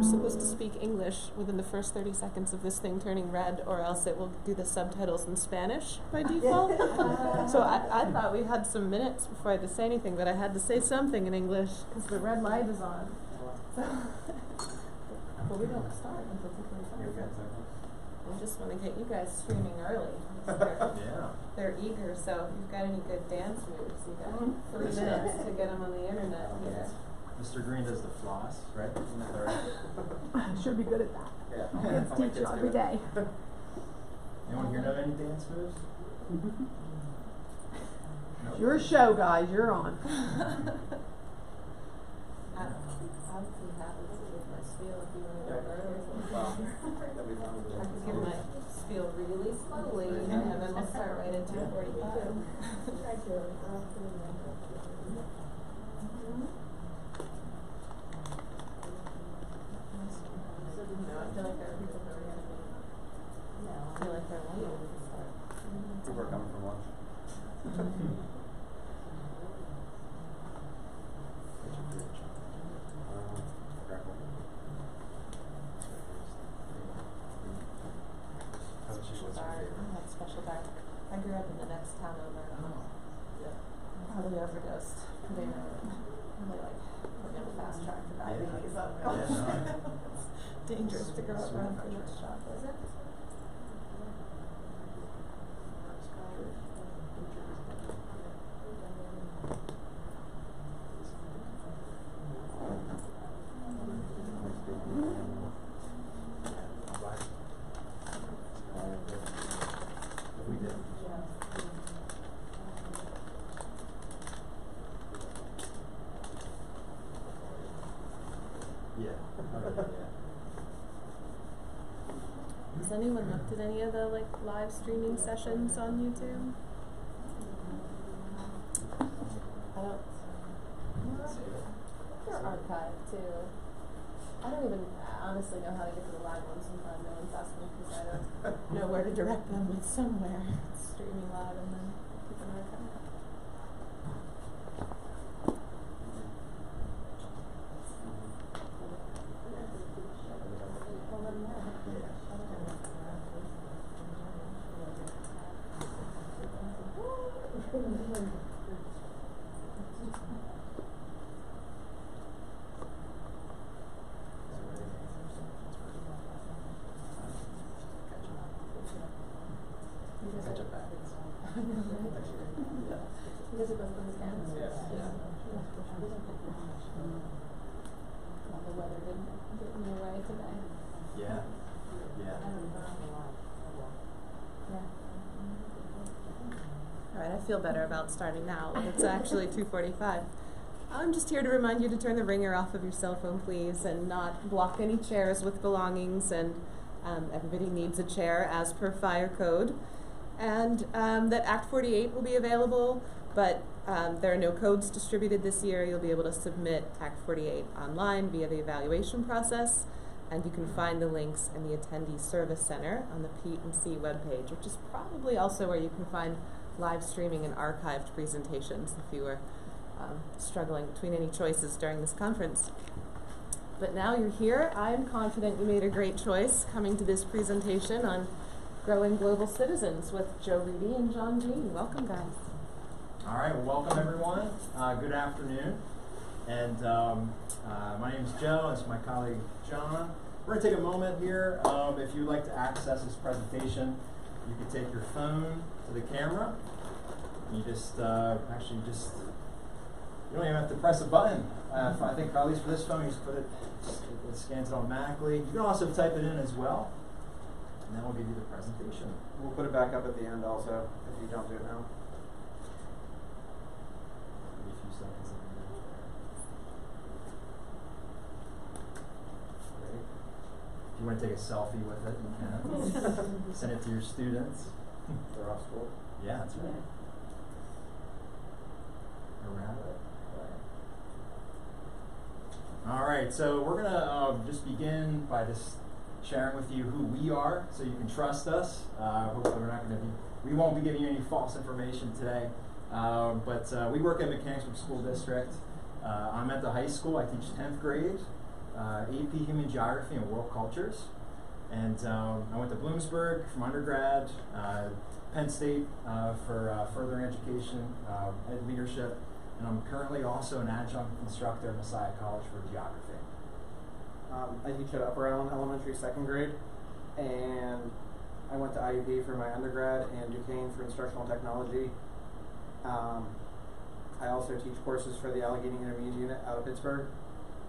I'm supposed to speak English within the first 30 seconds of this thing turning red, or else it will do the subtitles in Spanish by default. So I thought we had some minutes before I had to say anything, but I had to say something in English because the red light is on. So well, we don't start until 2:45. I just want to get you guys streaming early. They're eager, so if you've got any good dance moves, you've got 3 minutes to get them on the internet here. Mr. Green does the floss, right? Isn't that right? I should be good at that. Yeah. It's teacher every day. Anyone here know any dance moves? It's your show, guys. You're on. I'll be happy to give my spiel if you want to go early. I can give my spiel really slowly, and then we'll start right at 2:45. I feel like there are people who are going to be. I feel like they're waiting to start. People are coming from lunch. That special bar. I grew up in the next town over. Probably overdosed. They really like put me on a fast track to diabetes. It's dangerous to grow up around too much chocolate. Has anyone looked at any of the live streaming sessions on YouTube? I don't. They're archived too. I don't even honestly know how to get to the live ones sometimes. No one's asking because I don't know where to direct them. It's somewhere. It's streaming live and then keep an archive. The weather didn't get in your way today. Yeah. All right, I feel better about starting now. It's actually 2:45. I'm just here to remind you to turn the ringer off of your cell phone, please, and not block any chairs with belongings. And everybody needs a chair as per fire code. And that Act 48 will be available, but there are no codes distributed this year. You'll be able to submit Act 48 online via the evaluation process, and you can find the links in the Attendee Service Center on the P&C webpage, which is probably also where you can find live streaming and archived presentations if you were struggling between any choices during this conference. But now you're here, I'm confident you made a great choice coming to this presentation on Growing Global Citizens with Joe Reedy and John Green. Welcome, guys. All right, well, welcome everyone. Good afternoon. And my name is Joe, and it's my colleague John. We're going to take a moment here. If you'd like to access this presentation, you can take your phone to the camera. You just, you don't even have to press a button. I think at least for this phone, you just put it, it scans it automatically. You can also type it in as well, and then we'll give you the presentation. We'll put it back up at the end also, if you don't do it now. Maybe a few seconds. Great. If you want to take a selfie with it, you can. Send it to your students. They're off school. Yeah, that's right. Around it. All right, so we're gonna just begin by just sharing with you who we are, so you can trust us. Hopefully, we won't be giving you any false information today. But we work at Mechanicsburg School District. I'm at the high school. I teach 10th grade, AP Human Geography and World Cultures. And I went to Bloomsburg from undergrad, Penn State for further education, ed leadership, and I'm currently also an adjunct instructor at Messiah College for geography. I teach at Upper Island Elementary 2nd grade, and I went to IUP for my undergrad and Duquesne for instructional technology. I also teach courses for the Allegheny Intermediate Unit out of Pittsburgh,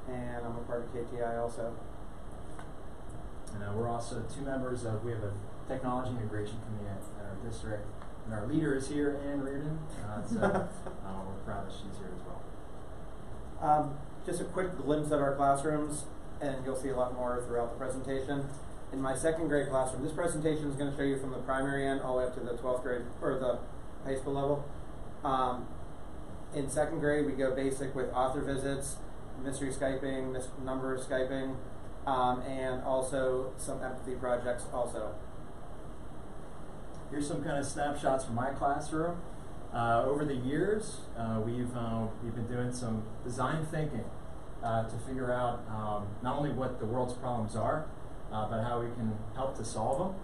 and I'm a part of KTI also. And we're also 2 members of, we have a technology integration committee at our district, and our leader is here, Ann Reardon, so we're proud that she's here as well. Just a quick glimpse at our classrooms, and you'll see a lot more throughout the presentation. In my 2nd grade classroom, this presentation is going to show you from the primary end all the way up to the 12th grade, or the high school level. In 2nd grade, we go basic with author visits, mystery Skyping, number Skyping, and also some empathy projects also. Here's some kind of snapshots from my classroom. Over the years, we've been doing some design thinking to figure out not only what the world's problems are, but how we can help to solve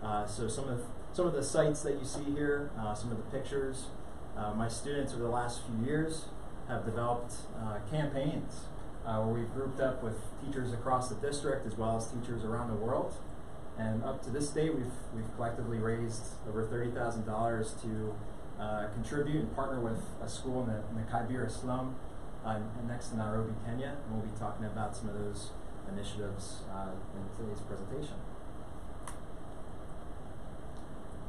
them. So some of the sites that you see here, some of the pictures, my students over the last few years have developed campaigns where we've grouped up with teachers across the district as well as teachers around the world. And up to this date, we've collectively raised over $30,000 to contribute and partner with a school in the Kibera slum next to Nairobi, Kenya. And we'll be talking about some of those initiatives in today's presentation.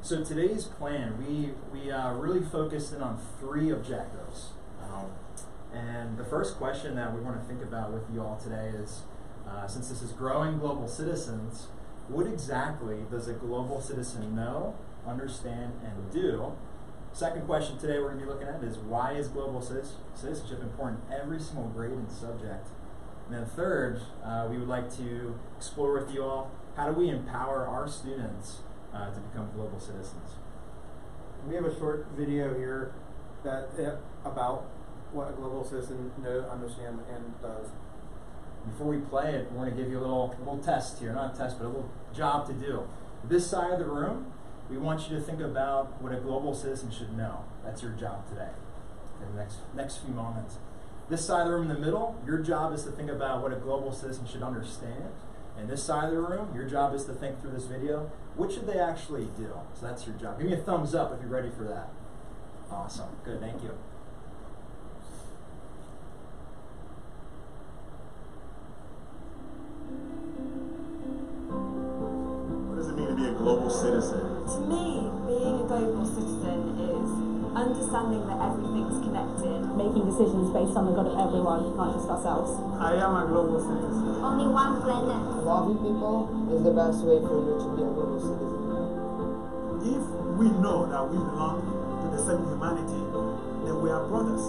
So today's plan, we really focused in on 3 objectives. And the first question that we want to think about with you all today is, since this is growing global citizens, what exactly does a global citizen know, understand, and do? Second question today we're going to be looking at is, why is global citizenship important in every single grade and subject? And then third, we would like to explore with you all, how do we empower our students to become global citizens? We have a short video here that about what a global citizen knows, understands, and does. Before we play it, we're going to give you a little test here. Not a test, but a little job to do. This side of the room, we want you to think about what a global citizen should know. That's your job today, in the next few moments. This side of the room in the middle, your job is to think about what a global citizen should understand. And this side of the room, your job is to think through this video, what should they actually do? So that's your job. Give me a thumbs up if you're ready for that. Awesome. Good, thank you. What does it mean to be a global citizen? To me, being a global citizen is understanding that everything's connected. Making decisions based on the good of everyone, not just ourselves. I am a global citizen. Only one planet. Loving people is the best way for you to be a global citizen. If we know that we belong to the same humanity, then we are brothers.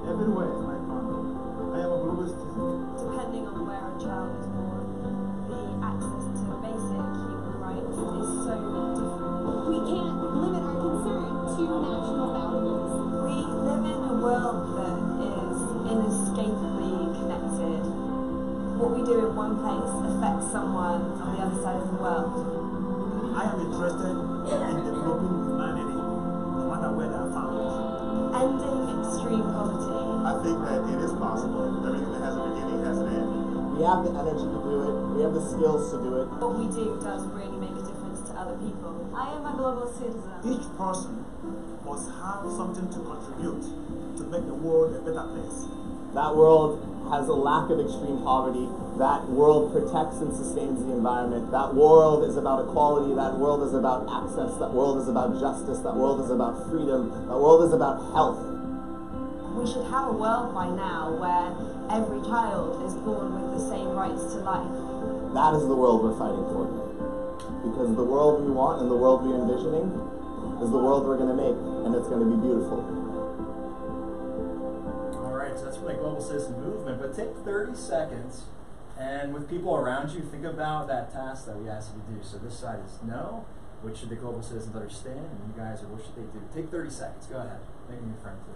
Everywhere is my family. I am a global citizen. Depending on where a child is born, the access to basic human rights is so different. We can't limit our concern to national boundaries. We live in a world that is inescapably connected. What we do in one place affects someone on the other side of the world. I am interested in developing humanity, no matter where they are found. Ending extreme poverty. I think that it is possible. Everything that has a beginning has an end. We have the energy to do it. We have the skills to do it. What we do does really make a difference to other people. I am a global citizen. Each person must have something to contribute to make the world a better place. That world has a lack of extreme poverty. That world protects and sustains the environment. That world is about equality. That world is about access. That world is about justice. That world is about freedom. That world is about health. We should have a world by now where every child is born with the same rights to life. That is the world we're fighting for. Because the world we want and the world we're envisioning is the world we're going to make, and it's going to be beautiful. All right, so that's for the global citizen movement, but take 30 seconds and with people around you, think about that task that we asked you to do. So this side is no, what should the global citizens understand, and you guys are what should they do? Take 30 seconds, go ahead, make me a friend too.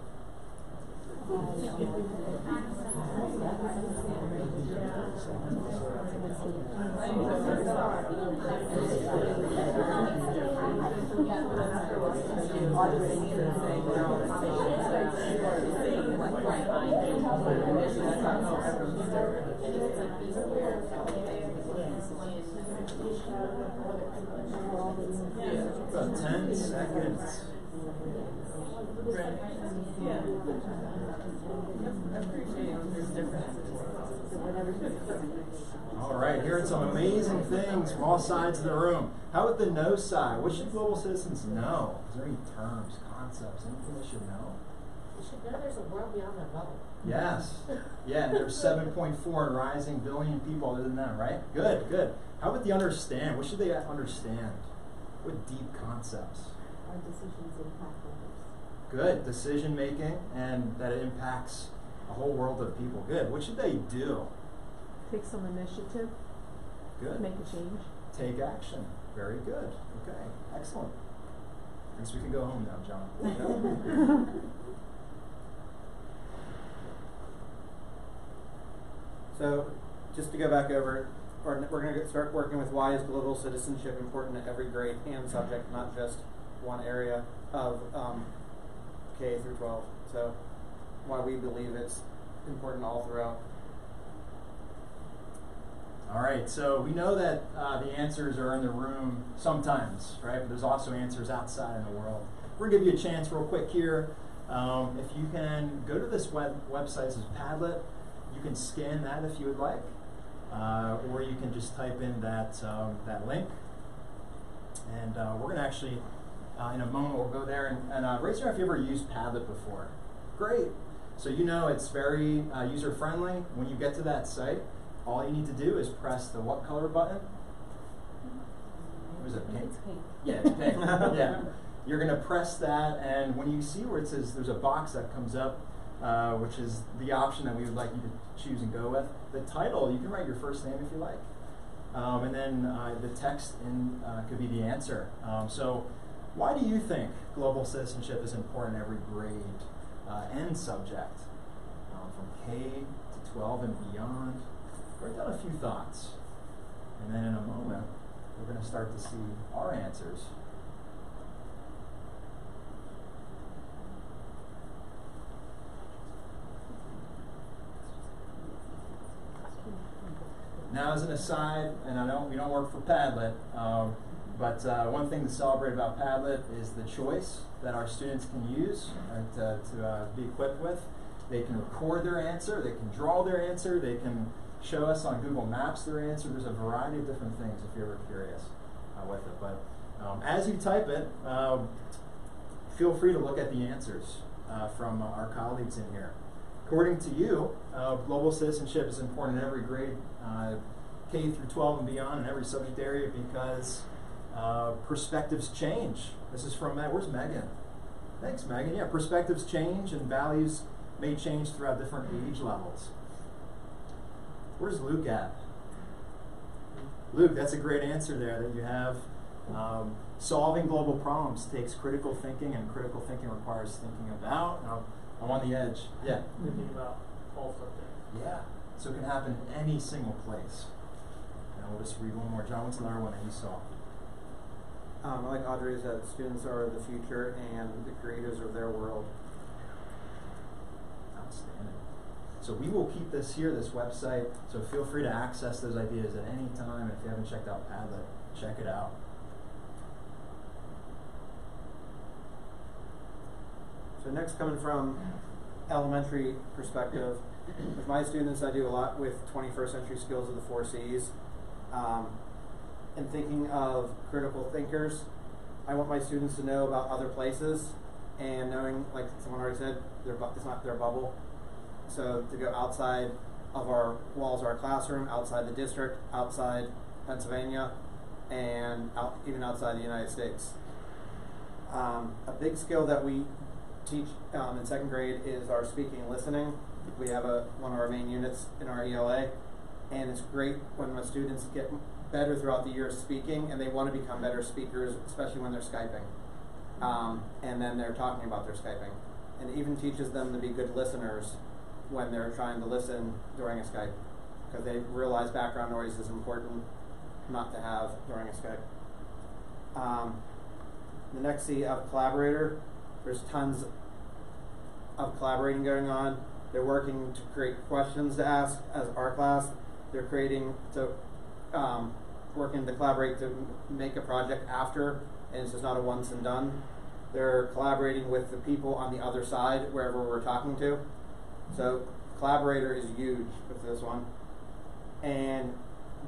About 10 seconds. All right, hearing some amazing things from all sides of the room. How about the no side? What should global citizens know? Is there any terms, concepts, anything they should know? They should know there's a world beyond their bubble. Yes. Yeah, and there's 7.4 and rising billion people other than that, right? Good, good. How about the understand? What should they understand? What deep concepts? Our decisions impact others. Good. Decision making and that it impacts a whole world of people. Good. What should they do? Take some initiative. Good. Make a change. Take action. Very good. Okay. Excellent. I guess we can go home now, John. So, just to go back over, we're going to start working with why is global citizenship important at every grade and subject, not just one area of K through 12. So, why we believe it's important all throughout. All right, so we know that the answers are in the room sometimes, right? But there's also answers outside in the world. We're going to give you a chance real quick here. If you can go to this website, this is Padlet. You can scan that if you would like. Or you can just type in that link. And we're going to actually, in a moment, we'll go there and raise your hand if you ever used Padlet before. Great. So you know it's very user-friendly. When you get to that site, all you need to do is press the what color button? Was it pink? It's pink. Yeah, it's pink. Yeah. You're going to press that, and when you see where it says there's a box that comes up, which is the option that we would like you to choose and go with. The title, you can write your first name if you like. And then the text could be the answer. So why do you think global citizenship is important in every grade and subject? From K to 12 and beyond. Write down a few thoughts. And then in a moment, we're going to start to see our answers. Now, as an aside, and we don't work for Padlet, but one thing to celebrate about Padlet is the choice that our students can use to be equipped with. They can record their answer, they can draw their answer, they can show us on Google Maps their answer. There's a variety of different things if you're ever curious with it. But as you type it, feel free to look at the answers from our colleagues in here. According to you, global citizenship is important in every grade, K through 12 and beyond, in every subject area because perspectives change. This is from where's Megan? Thanks, Megan. Yeah, perspectives change and values may change throughout different age levels. Where's Luke at? Luke, that's a great answer there that you have. Solving global problems takes critical thinking, and critical thinking requires thinking about. Now, I'm on the edge. Yeah. Thinking about all subjects. Yeah. So it can happen in any single place. And we'll just read one more. John, what's another one that you saw? Like Audrey's, that students are the future and the creators of their world. Outstanding. So we will keep this here, this website. So feel free to access those ideas at any time. If you haven't checked out Padlet, check it out. So next, coming from elementary perspective, with my students, I do a lot with 21st century skills of the 4 C's. And thinking of critical thinkers, I want my students to know about other places and knowing, like someone already said, it's not their bubble. So to go outside of our walls of our classroom, outside the district, outside Pennsylvania, and even outside the United States. A big skill that we teach in 2nd grade is our speaking and listening. We have one of our main units in our ELA, and it's great when the students get better throughout the year speaking, and they want to become better speakers, especially when they're Skyping. And then they're talking about their Skyping. And it even teaches them to be good listeners when they're trying to listen during a Skype because they realize background noise is important not to have during a Skype. The next C of collaborator, there's tons of collaborating going on. They're working to create questions to ask as our class. They're creating to working to collaborate to make a project after, and it's just not a once and done. They're collaborating with the people on the other side, wherever we're talking to. So collaborator is huge with this one. And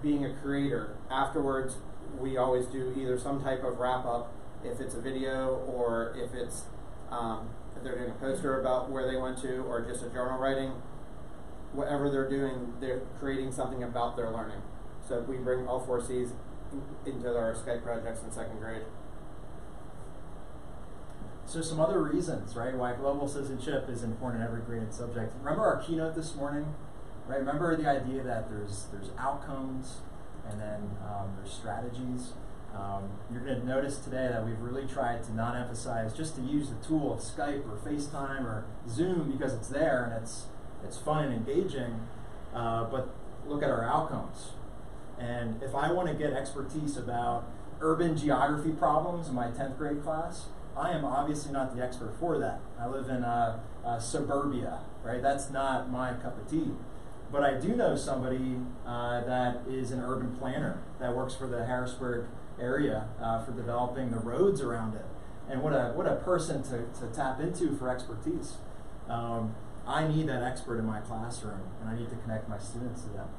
being a creator, afterwards we always do either some type of wrap up, if it's a video or if it's if they're doing a poster about where they went to, or just a journal writing. Whatever they're doing, they're creating something about their learning. So we bring all 4 C's into our Skype projects in 2nd grade. So some other reasons, right, why global citizenship is important in every graded subject. Remember our keynote this morning, right? Remember the idea that there's outcomes and then there's strategies. You're going to notice today that we've really tried to not emphasize just to use the tool of Skype or FaceTime or Zoom because it's there and it's fun and engaging, but look at our outcomes. And if I want to get expertise about urban geography problems in my 10th grade class, I am obviously not the expert for that. I live in suburbia, right? That's not my cup of tea. But I do know somebody that is an urban planner that works for the Harrisburg area for developing the roads around it. And what a person to tap into for expertise. I need that expert in my classroom, and I need to connect my students to them.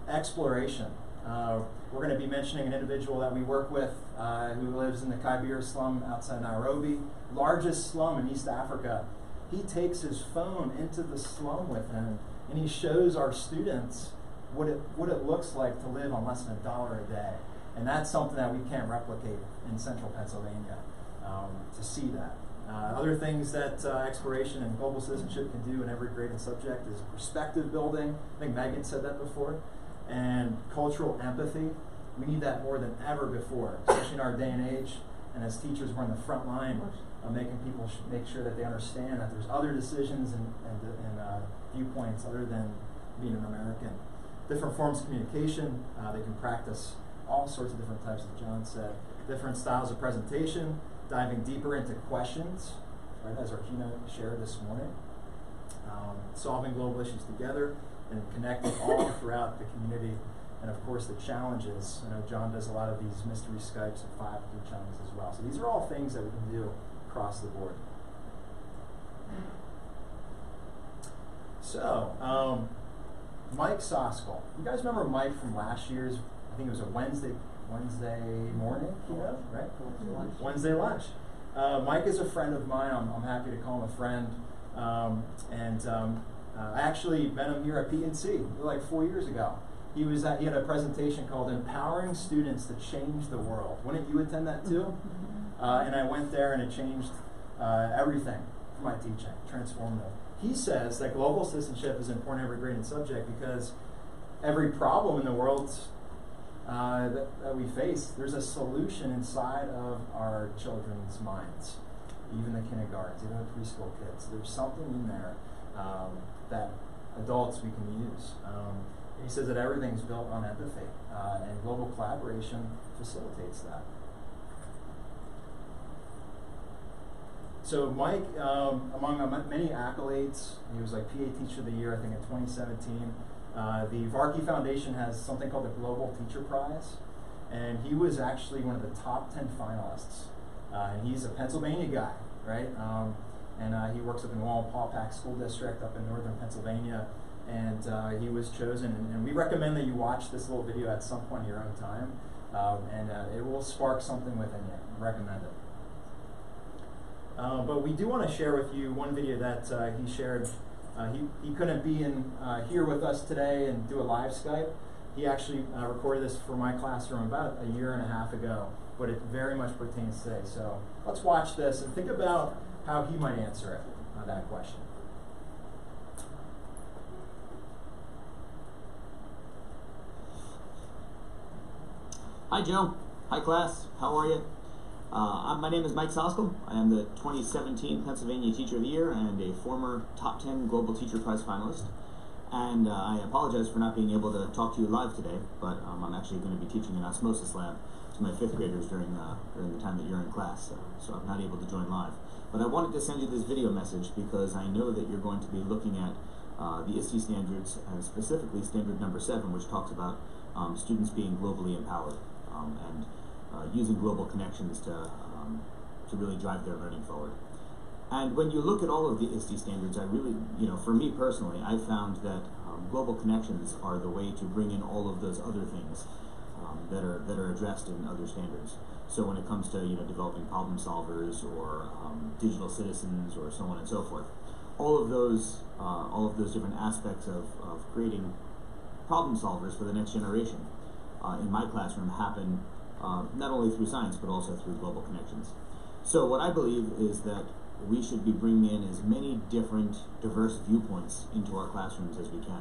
Exploration. We're going to be mentioning an individual that we work with who lives in the Kibera slum outside Nairobi, largest slum in East Africa. He takes his phone into the slum with him, and he shows our students what it looks like to live on less than $1 a day. And that's something that we can't replicate in central Pennsylvania, to see that. Other things that exploration and global citizenship can do in every graded subject is perspective building. I think Megan said that before. And cultural empathy. We need that more than ever before, especially in our day and age. And as teachers, we're on the front line of making people make sure that they understand that there's other decisions and viewpoints other than being an American. Different forms of communication. They can practice all sorts of different types, as John said. Different styles of presentation, diving deeper into questions, right, as our keynote shared this morning. Solving global issues together and connecting all throughout the community. And of course the challenges. I know John does a lot of these mystery Skypes and 5-through challenges as well. So these are all things that we can do across the board. So, Mike Soskell. You guys remember Mike from last year's, I think it was a Wednesday morning keynote, right? Wednesday lunch. Mike is a friend of mine. I'm happy to call him a friend. I actually met him here at PNC like 4 years ago. He had a presentation called Empowering Students to Change the World. Wouldn't you attend that too? And I went there and it changed everything for my teaching, transformative. He says that global citizenship is important in every graded subject because every problem in the world that we face, there's a solution inside of our children's minds. Even the kindergartens, even the preschool kids. There's something in there that adults we can use. He says that everything's built on empathy, and global collaboration facilitates that. So Mike, among many accolades, he was like PA Teacher of the Year, I think in 2017. The Varkey Foundation has something called the Global Teacher Prize, and he was actually one of the top 10 finalists. And he's a Pennsylvania guy, right? And he works up in Wallen-Pawpack School District up in northern Pennsylvania. And he was chosen. And we recommend that you watch this little video at some point in your own time. And it will spark something within you. Recommend it. But we do want to share with you one video that he shared. He couldn't be in here with us today and do a live Skype. He actually recorded this for my classroom about a year and a half ago. But it very much pertains today. So let's watch this and think about how he might answer it, that question. Hi Joe, hi class, how are you? My name is Mike Soskell. I am the 2017 Pennsylvania Teacher of the Year and a former top 10 Global Teacher Prize finalist. And I apologize for not being able to talk to you live today, but I'm actually going to be teaching an osmosis lab to my 5th graders during the time that you're in class, so I'm not able to join live. But I wanted to send you this video message because I know that you're going to be looking at the ISTE standards, and specifically standard number 7, which talks about students being globally empowered and using global connections to really drive their learning forward. And when you look at all of the ISTE standards, I really, for me personally, I found that global connections are the way to bring in all of those other things that are addressed in other standards. So when it comes to developing problem solvers or digital citizens or so on and so forth, all of those different aspects of creating problem solvers for the next generation in my classroom happen not only through science but also through global connections. So what I believe is that we should be bringing in as many different diverse viewpoints into our classrooms as we can.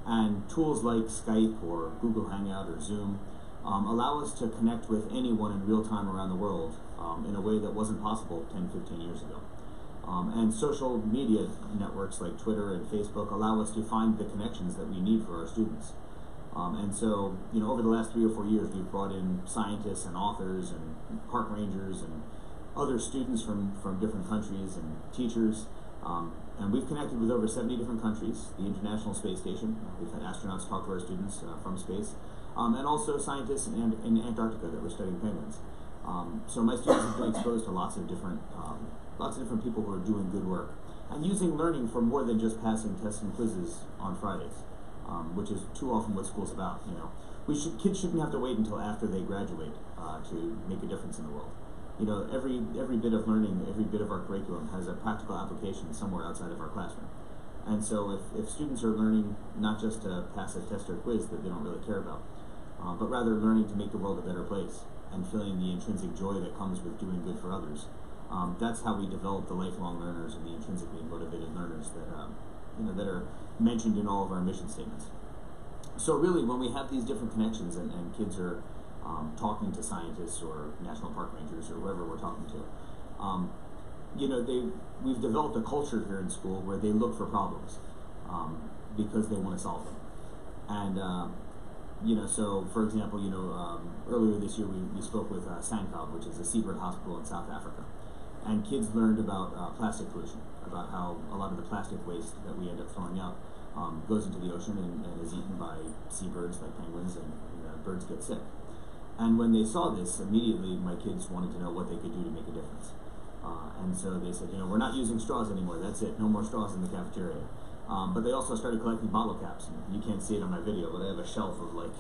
And tools like Skype or Google Hangout or Zoom allow us to connect with anyone in real time around the world in a way that wasn't possible 10, 15 years ago. And social media networks like Twitter and Facebook allow us to find the connections that we need for our students. And so, over the last 3 or 4 years, we've brought in scientists and authors and park rangers and other students from different countries and teachers. And we've connected with over 70 different countries, the International Space Station. We've had astronauts talk to our students from space. And also scientists in Antarctica that were studying penguins. So my students have been exposed to lots of different people who are doing good work and using learning for more than just passing tests and quizzes on Fridays, which is too often what school's about. Kids shouldn't have to wait until after they graduate to make a difference in the world. Every bit of learning, every bit of our curriculum has a practical application somewhere outside of our classroom. And so if students are learning not just to pass a test or quiz that they don't really care about, but rather learning to make the world a better place and feeling the intrinsic joy that comes with doing good for others, that's how we develop the lifelong learners and the intrinsically motivated learners that are mentioned in all of our mission statements. So really, when we have these different connections and kids are talking to scientists or national park rangers or whoever we're talking to, we've developed a culture here in school where they look for problems because they want to solve them. And so for example, earlier this year we spoke with Sankob, which is a seabird hospital in South Africa, and kids learned about plastic pollution, about how a lot of the plastic waste that we end up throwing out goes into the ocean and is eaten by seabirds like penguins, and birds get sick. And when they saw this, immediately my kids wanted to know what they could do to make a difference. And so they said, we're not using straws anymore, that's it, no more straws in the cafeteria. But they also started collecting bottle caps. You can't see it on my video, but I have a shelf of like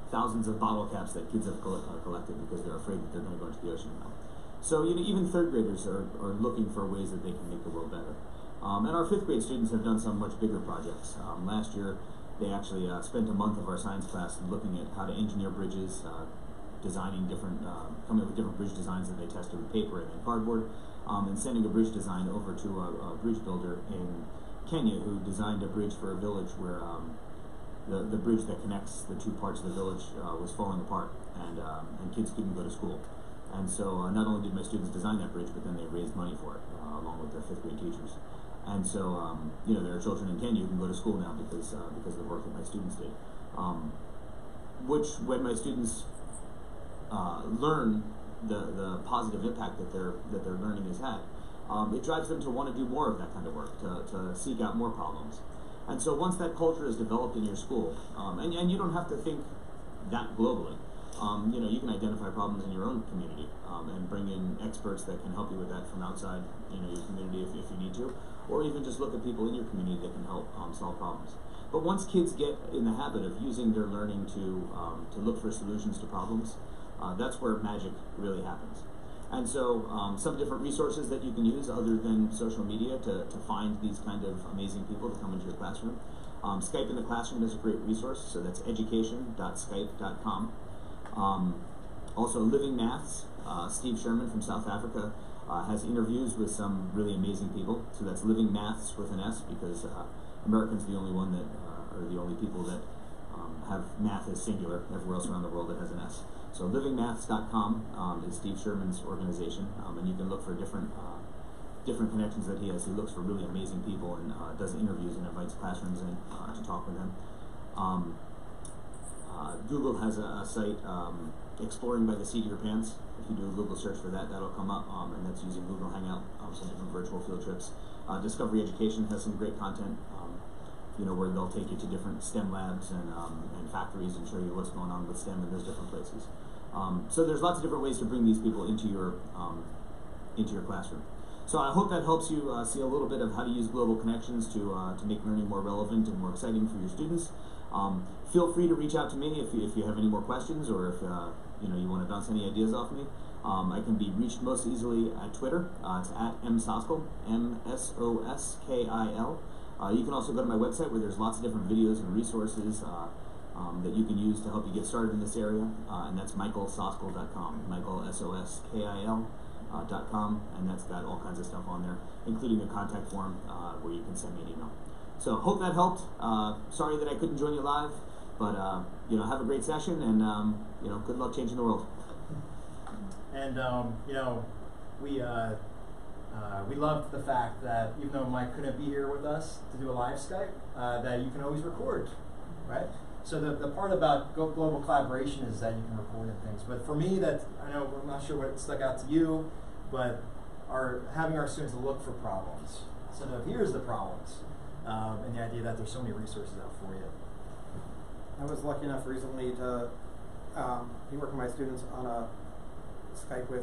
thousands of bottle caps that kids have collected because they're afraid that they're going to go into the ocean now. So even 3rd graders are looking for ways that they can make the world better. And our 5th grade students have done some much bigger projects. Last year, they actually spent a month of our science class looking at how to engineer bridges, designing coming up with different bridge designs that they tested with paper and then cardboard, and sending a bridge design over to a bridge builder in Kenya who designed a bridge for a village where the bridge that connects the 2 parts of the village was falling apart, and kids couldn't go to school. And so not only did my students design that bridge, but then they raised money for it along with their 5th grade teachers. And so there are children in Kenya who can go to school now because of the work that my students did. Which, when my students learn the positive impact that their learning has had, it drives them to want to do more of that kind of work, to seek out more problems. And so once that culture is developed in your school, and you don't have to think that globally, you can identify problems in your own community and bring in experts that can help you with that from outside your community if you need to, or even just look at people in your community that can help solve problems. But once kids get in the habit of using their learning to look for solutions to problems, that's where magic really happens. And so some different resources that you can use other than social media to find these kind of amazing people to come into your classroom. Skype in the Classroom is a great resource, so that's education.skype.com. Also Living Maths, Steve Sherman from South Africa has interviews with some really amazing people, so that's Living Maths with an S, because Americans are the only one that are the only people that have math as singular. Everywhere else around the world it has an S. So livingmaths.com is Steve Sherman's organization, and you can look for different different connections that he has. He looks for really amazing people and does interviews and invites classrooms in to talk with them. Google has a site, Exploring by the Seat of Your Pants. If you do a Google search for that, that'll come up, and that's using Google Hangout, some different virtual field trips. Discovery Education has some great content, where they'll take you to different STEM labs and factories and show you what's going on with STEM in those different places. So there's lots of different ways to bring these people into your classroom. So I hope that helps you see a little bit of how to use global connections to make learning more relevant and more exciting for your students. Feel free to reach out to me if you have any more questions, or if you want to bounce any ideas off me. I can be reached most easily at Twitter. It's at msoskil, M-S-O-S-K-I-L. You can also go to my website where there's lots of different videos and resources that you can use to help you get started in this area, and that's michaelsoskil.com, Michael, S-O-S-K-I-L.com, and that's got all kinds of stuff on there, including a contact form where you can send me an email. So hope that helped. Sorry that I couldn't join you live, but have a great session, and good luck changing the world. And we loved the fact that even though Mike couldn't be here with us to do a live Skype, that you can always record, right? So the part about global collaboration is that you can record and things. But for me, I'm not sure what stuck out to you, but having our students look for problems. So here's the problems, and the idea that there's so many resources out for you. I was lucky enough recently to be working with my students on a Skype to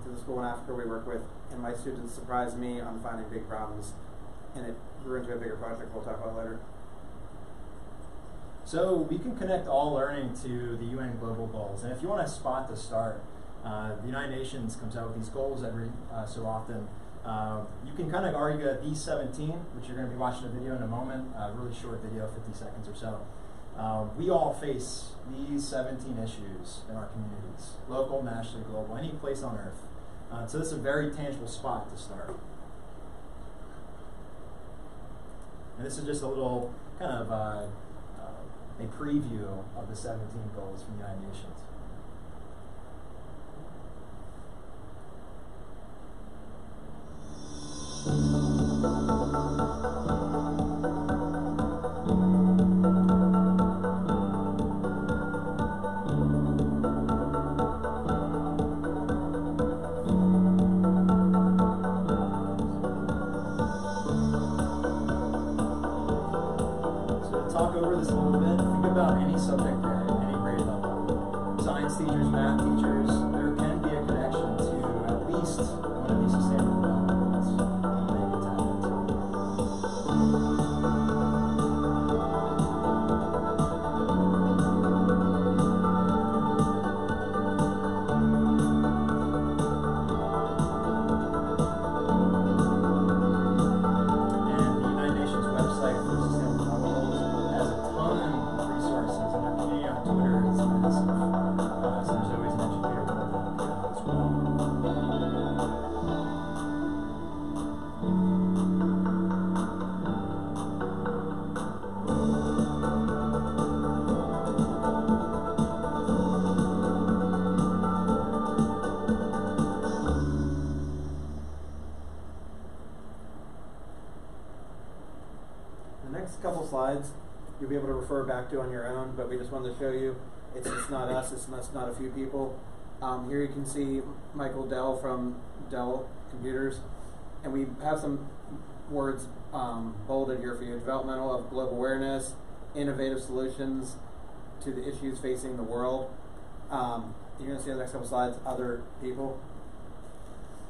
the school in Africa we work with, and my students surprised me on finding big problems, and it grew into a bigger project we'll talk about later. So we can connect all learning to the UN Global Goals, and if you want a spot to start, the United Nations comes out with these goals every so often. You can kind of argue that these 17, which you're going to be watching a video in a moment, a really short video, 50 seconds or so. We all face these 17 issues in our communities, local, nationally, global, any place on earth. So this is a very tangible spot to start. And this is just a little kind of a preview of the 17 goals from the United Nations. Talk over this a little bit. Think about any subject area, any grade level. Science teachers, math teachers, there can be a connection to at least one of these sustainable development goals that you can tap into. And the United Nations website for sustainable development goals has a ton of resources, and our community on Twitter is massive. So there's always an educator working on it as well. The next couple slides you'll be able to refer back to on your own, but we just wanted to show you it's not us, it's not a few people. Here you can see Michael Dell from Dell Computers, and we have some words bolded here for you: developmental of global awareness, innovative solutions to the issues facing the world. You're going to see on the next couple slides other people.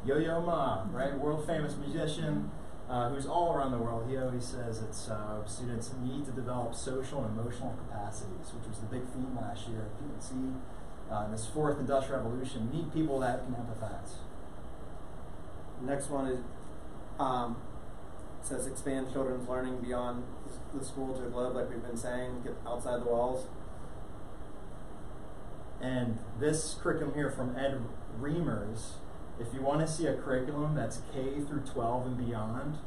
Yo-Yo Ma, right? World famous musician who's all around the world. He always says it's students need to develop social and emotional capacities, which was the big theme last year. You can see in this fourth industrial revolution, we need people that can empathize. Next one is says expand children's learning beyond the school to the globe, like we've been saying, get outside the walls. And this curriculum here from Ed Reimers, if you want to see a curriculum that's K through 12 and beyond,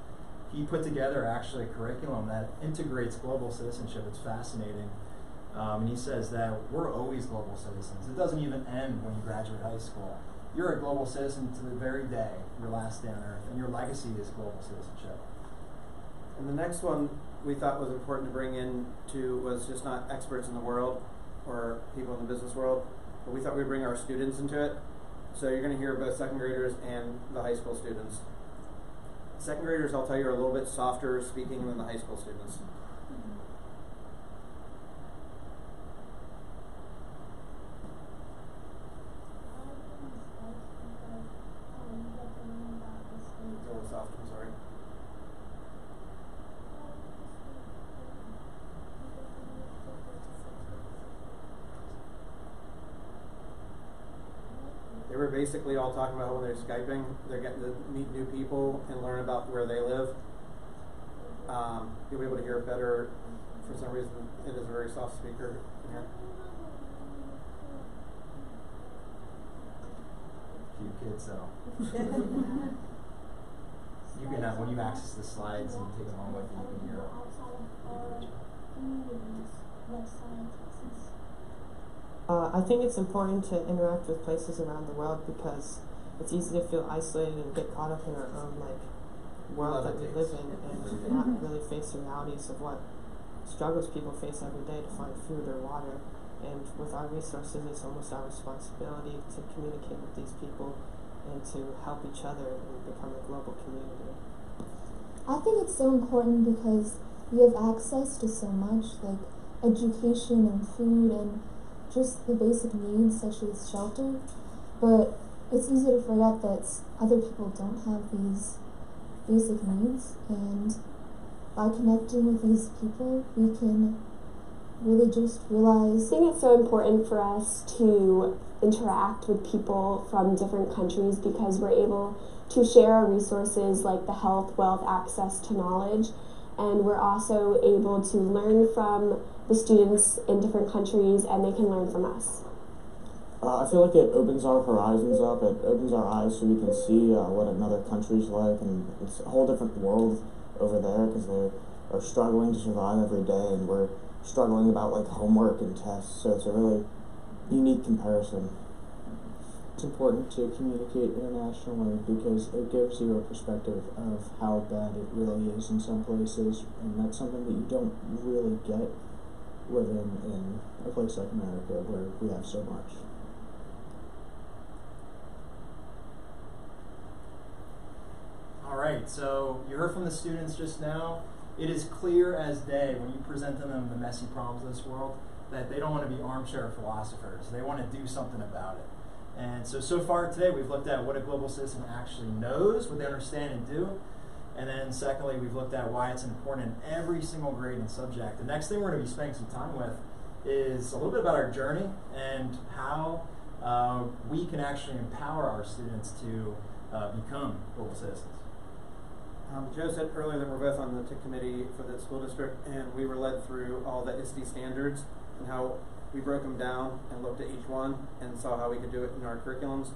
he put together actually a curriculum that integrates global citizenship. It's fascinating. And he says that we're always global citizens. It doesn't even end when you graduate high school. you're a global citizen to the very day, your last day on Earth, and your legacy is global citizenship. And the next one we thought was important to bring in was just not experts in the world or people in the business world, but we thought we'd bring our students into it. So you're going to hear both second graders and the high school students. Second graders, I'll tell you, are a little bit softer speaking than the high school students. A little soft, I'm sorry. They were basically all talking about when they're Skyping, they're getting to meet new people and learn about where they live. You'll be able to hear it better. For some reason, it is a very soft speaker in here. Cute kids, though. You can when you access the slides and take them home with you, you can hear I think it's important to interact with places around the world because it's easy to feel isolated and get caught up in our own world that we live in and not really face the realities of what struggles people face every day to find food or water. And with our resources, it's almost our responsibility to communicate with these people and to help each other and become a global community. I think it's so important because we have access to so much, like education and food and just the basic needs such as shelter, but it's easy to forget that other people don't have these basic needs, and by connecting with these people we can really just realize. I think it's so important for us to interact with people from different countries because we're able to share our resources like the health, wealth, access to knowledge, and we're also able to learn from the students in different countries and they can learn from us. I feel like it opens our horizons up, it opens our eyes so we can see what another country's like, and it's a whole different world over there because they are struggling to survive every day and we're struggling about homework and tests, so it's a really unique comparison. It's important to communicate internationally because it gives you a perspective of how bad it really is in some places, and that's something that you don't really get living in a place like America where we have so much. All right, so you heard from the students just now. It is clear as day when you present them the messy problems of this world that they don't want to be armchair philosophers. They want to do something about it. And so far today we've looked at what a global citizen actually knows, what they understand and do. And then secondly, we've looked at why it's important in every single grade and subject. The next thing we're going to be spending some time with is a little bit about our journey and how we can actually empower our students to become global citizens. Joe said earlier that we're both on the TIC committee for the school district, and we were led through all the ISTE standards and how we broke them down and looked at each one and saw how we could do it in our curriculums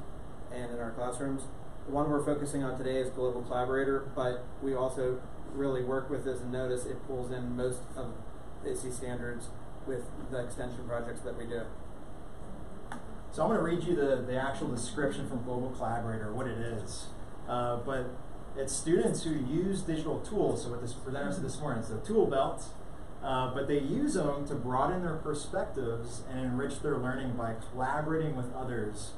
and in our classrooms. The one we're focusing on today is Global Collaborator, but we also really work with this and notice it pulls in most of the ISTE standards with the extension projects that we do. So I'm going to read you the actual description from Global Collaborator, what it is. But it's students who use digital tools. So what this presenter said this morning, it's a tool belt, but they use them to broaden their perspectives and enrich their learning by collaborating with others,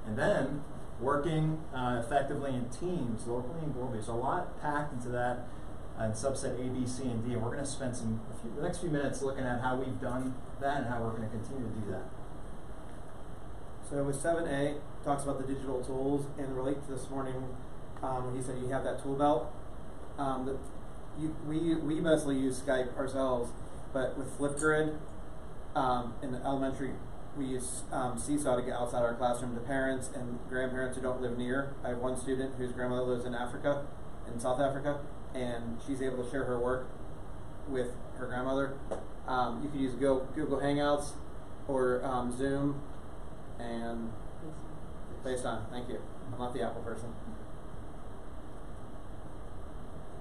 and then working effectively in teams, locally and globally. So a lot packed into that in subset A, B, C, and D. And we're going to spend the next few minutes looking at how we've done that and how we're going to continue to do that. So with 7A, talks about the digital tools, and relate to this morning when he said you have that tool belt. We mostly use Skype ourselves, but with Flipgrid in the elementary, we use Seesaw to get outside our classroom to parents and grandparents who don't live near. I have one student whose grandmother lives in Africa, in South Africa, and she's able to share her work with her grandmother. You could use Google Hangouts or Zoom and FaceTime. Thank you. I'm not the Apple person.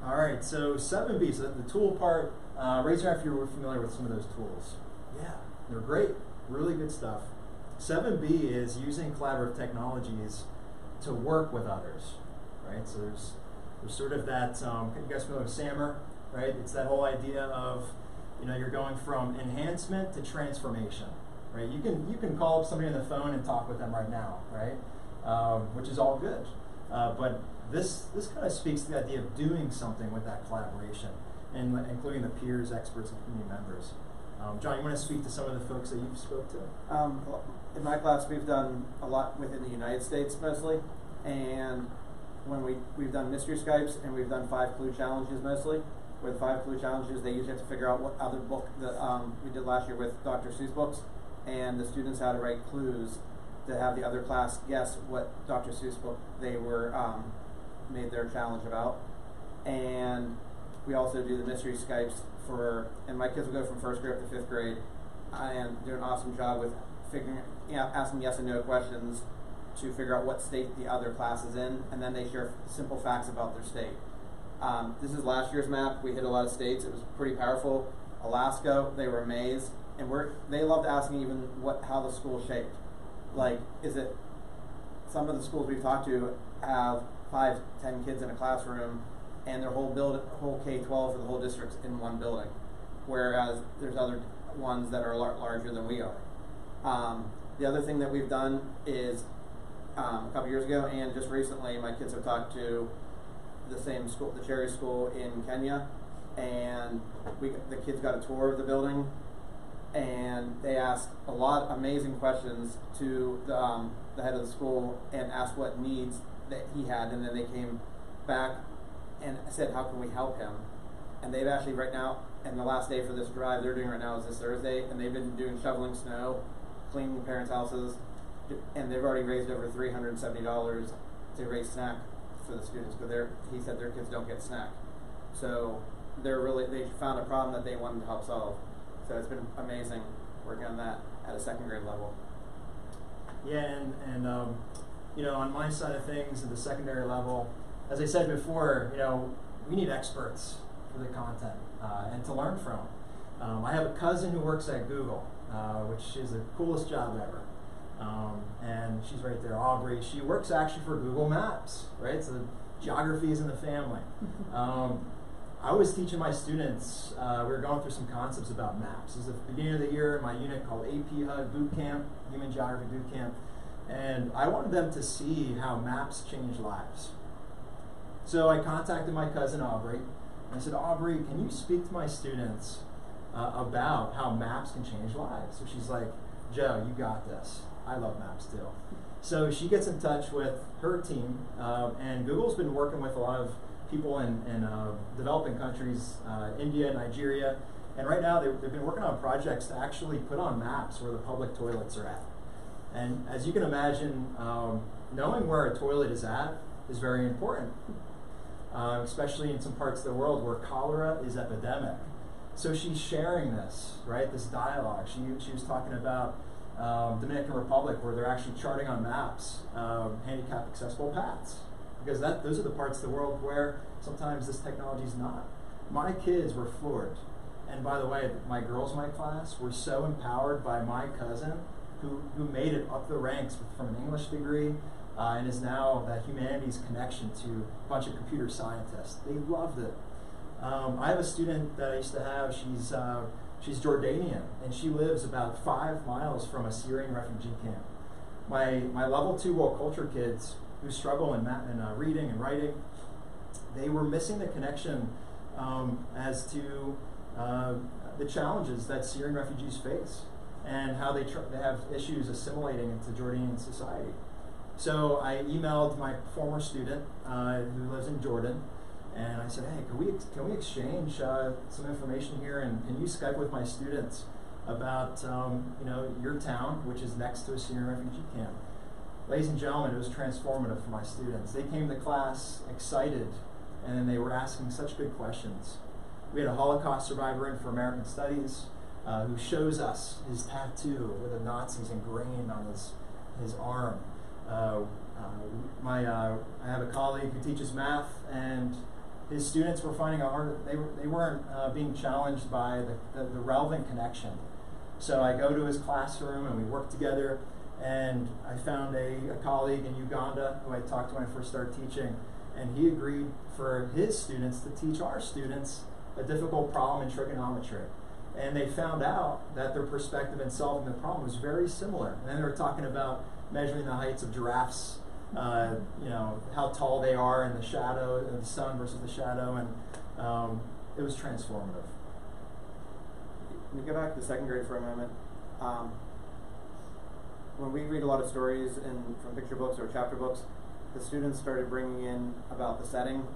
All right, so 7B, so the tool part, raise your hand if you're familiar with some of those tools. Yeah, they're great, really good stuff. 7B is using collaborative technologies to work with others, right? So there's sort of that, you guys familiar with SAMR, right? It's that whole idea of, you're going from enhancement to transformation, right? You can call up somebody on the phone and talk with them right now, right? Which is all good. But this kind of speaks to the idea of doing something with that collaboration, and including the peers, experts, and community members. John, you want to speak to some of the folks that you've spoke to? In my class, we've done a lot within the United States mostly, and when we've done mystery Skypes, and we've done 5 clue challenges mostly. With 5 clue challenges, they usually have to figure out what other book that we did last year with Dr. Seuss books, and the students had to write clues to have the other class guess what Dr. Seuss book they were made their challenge about. And we also do the mystery Skypes and my kids will go from 1st grade up to 5th grade, and do an awesome job with asking yes and no questions to figure out what state the other class is in, and then they share simple facts about their state. This is last year's map. We hit a lot of states. It was pretty powerful. Alaska, they were amazed, and they loved asking even how the school shaped. Like, some of the schools we've talked to have 5, 10 kids in a classroom, and their whole K-12 for the whole district's in one building, whereas there's other ones that are larger than we are. The other thing that we've done is a couple years ago, and just recently, my kids have talked to the same school, the Cherry School in Kenya, and the kids got a tour of the building, and they asked a lot of amazing questions to the head of the school and asked what needs that he had, and then they came back and said, how can we help him? And they've actually right now, and the last day for this drive they're doing right now is this Thursday, and they've been doing shoveling snow, cleaning parents' houses, and they've already raised over $370 to raise snack for the students, but he said their kids don't get snack. So they found a problem that they wanted to help solve. So it's been amazing working on that at a 2nd grade level. Yeah, and on my side of things at the secondary level, as I said before, we need experts for the content and to learn from. I have a cousin who works at Google, which is the coolest job ever. And she's right there, Aubrey. She works actually for Google Maps, right? So geography is in the family. I was teaching my students, we were going through some concepts about maps. This is the beginning of the year in my unit called AP HUD Boot Camp, Human Geography Boot Camp. And I wanted them to see how maps change lives. So I contacted my cousin Aubrey, and I said, Aubrey, can you speak to my students about how maps can change lives? So she's like, Joe, you got this. I love maps too. So she gets in touch with her team, and Google's been working with a lot of people in developing countries, India, Nigeria, and right now they've been working on projects to actually put on maps where the public toilets are at. And as you can imagine, knowing where a toilet is at is very important, especially in some parts of the world where cholera is epidemic. So she's sharing this, right, this dialogue. She was talking about Dominican Republic, where they're actually charting on maps handicap accessible paths, because those are the parts of the world where sometimes this technology is not. My kids were floored, and by the way, my girls in my class were so empowered by my cousin, who made it up the ranks from an English degree and is now that humanities connection to a bunch of computer scientists. They loved it. I have a student that I used to have. She's Jordanian, and she lives about 5 miles from a Syrian refugee camp. My level 2 world culture kids who struggle in reading and writing, they were missing the connection as to the challenges that Syrian refugees face and how they have issues assimilating into Jordanian society. So I emailed my former student who lives in Jordan, and I said, hey, can we exchange some information here, and can you Skype with my students about your town, which is next to a Syrian refugee camp? Ladies and gentlemen, it was transformative for my students. They came to class excited, and they were asking such good questions. We had a Holocaust survivor in for American Studies who shows us his tattoo with the Nazis ingrained on his arm. I have a colleague who teaches math, and his students were finding it hard. They weren't being challenged by the relevant connection. So I go to his classroom and we work together, And I found a colleague in Uganda who I talked to when I first started teaching, and he agreed for his students to teach our students a difficult problem in trigonometry. And they found out that their perspective in solving the problem was very similar. And then they were talking about measuring the heights of giraffes, you know, how tall they are in the shadow of the sun versus the shadow, and it was transformative. Can we go back to second grade for a moment? When we read a lot of stories from picture books or chapter books, the students started bringing in about the setting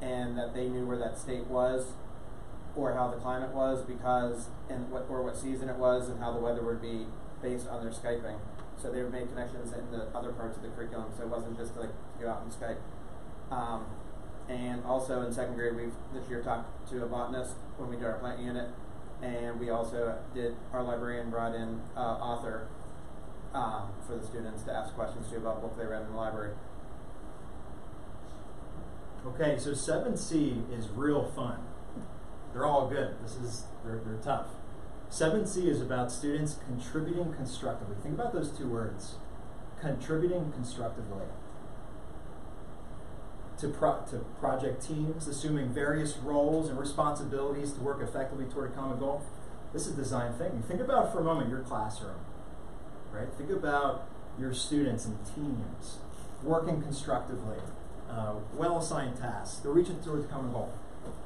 and that they knew where that state was or how the climate was because what season it was and how the weather would be based on their Skyping. So they made connections in the other parts of the curriculum, so it wasn't just like to go out and Skype. And also in second grade, we've this year talked to a botanist when we did our plant unit, and we also our librarian brought in author for the students to ask questions to about book they read in the library. Okay, so 7C is real fun. They're all good. They're tough. 7C is about students contributing constructively. Think about those two words. Contributing constructively. To project teams, assuming various roles and responsibilities to work effectively toward a common goal. This is design thinking. Think about for a moment your classroom. Right? Think about your students and teams working constructively, well-assigned tasks. They're reaching towards a common goal.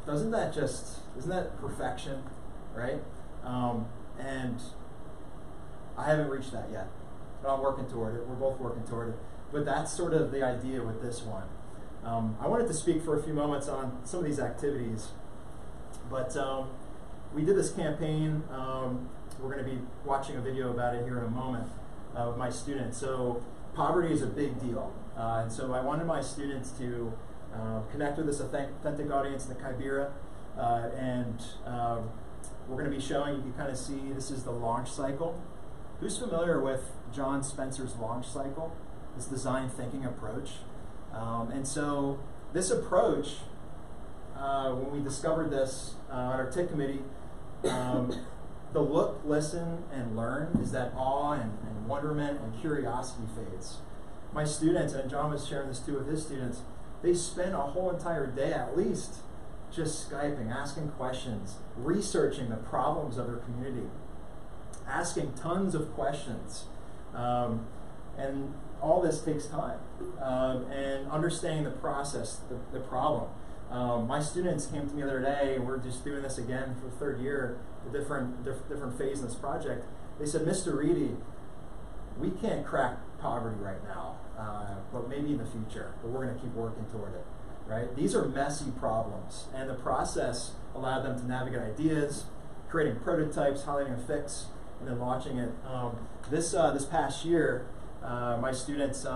Isn't that perfection, right? And I haven't reached that yet, but I'm working toward it. We're both working toward it. But that's sort of the idea with this one. I wanted to speak for a few moments on some of these activities, but we did this campaign. We're going to be watching a video about it here in a moment with my students. So poverty is a big deal, and so I wanted my students to connect with this authentic audience in the Kibera, and we're going to be showing, you can kind of see, this is the launch cycle. Who's familiar with John Spencer's launch cycle, this design thinking approach? And so this approach, when we discovered this at our TIC committee, the look, listen, and learn is that awe and wonderment and curiosity fades. My students, and John was sharing this too with his students, they spend a whole entire day at least just Skyping, asking questions, researching the problems of their community, asking tons of questions. And all this takes time. And understanding the process, the problem. My students came to me the other day, and we're just doing this again for the third year, a different phase in this project. They said, Mr. Reedy, we can't crack poverty right now, but maybe in the future, but we're going to keep working toward it. Right? These are messy problems, and the process allowed them to navigate ideas, creating prototypes, highlighting a fix, and then launching it. This past year, my students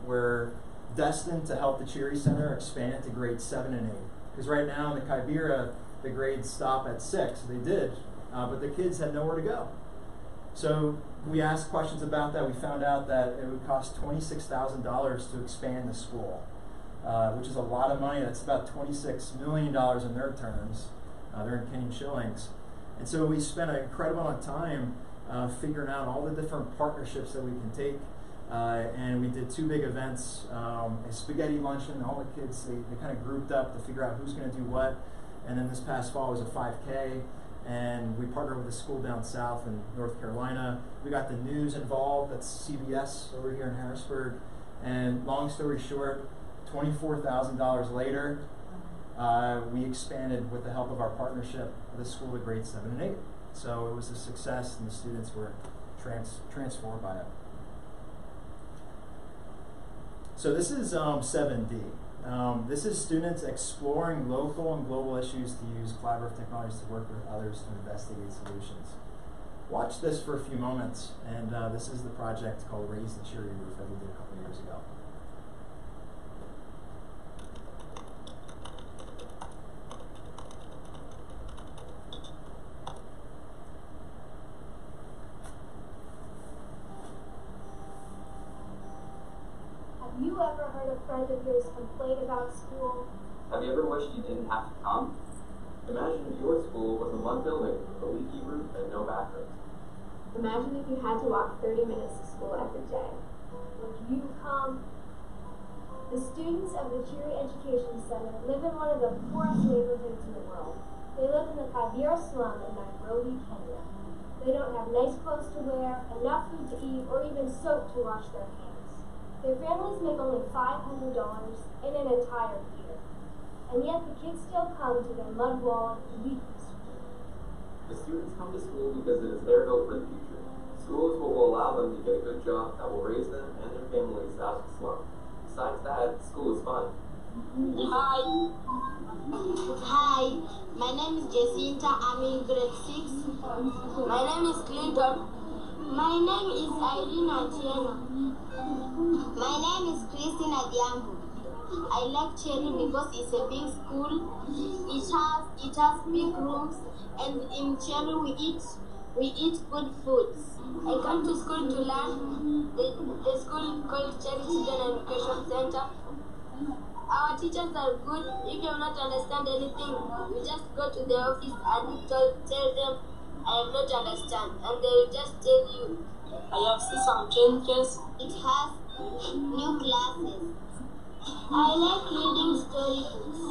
were destined to help the Cheery Center expand to grades 7 and 8. Because right now in the Kibera, the grades stop at 6. They did, but the kids had nowhere to go. So we asked questions about that. We found out that it would cost $26,000 to expand the school, which is a lot of money. That's about $26 million in their terms. They're in Kenyan shillings. And so we spent an incredible amount of time figuring out all the different partnerships that we can take. And we did 2 big events, a spaghetti luncheon. All the kids, they kind of grouped up to figure out who's going to do what. And then this past fall was a 5K. And we partnered with a school down south in North Carolina. We got the news involved. That's CBS over here in Harrisburg. And long story short, $24,000 later, we expanded with the help of our partnership with the school to grades 7 and 8. So it was a success, and the students were transformed by it. So this is 7D. This is students exploring local and global issues to use collaborative technologies to work with others to investigate solutions. Watch this for a few moments, and this is the project called Raise the Cheery Roof that we did a couple years ago. Have you ever heard a friend of yours complain about school? Have you ever wished you didn't have to come? Imagine if your school was in one building with a leaky roof and no bathrooms. Imagine if you had to walk 30 minutes to school every day. Would you come? The students of the Cheery Education Center live in one of the poorest neighborhoods in the world. They live in the Kibera slum in Nairobi, Kenya. They don't have nice clothes to wear, enough food to eat, or even soap to wash their hands. Their families make only $500 in an entire year. And yet the kids still come to their mud-walled, weak school. The students come to school because it is their hope for the future. School is what will allow them to get a good job that will raise them and their families out of the slum. Besides that, school is fun. Hi. Hi. My name is Jacinta. I'm in grade 6. My name is Clinton. My name is Irene Atieno. My name is Christina Diambo. I like Cherry because it's a big school. It has big rooms, and in Cherry we eat good foods. I come to school to learn. The school called Cherry Children Education Center. Our teachers are good. If you not understand anything, you just go to the office and tell them I have not understand, and they will just tell you. I have seen some changes. It has new classes. I like reading storybooks.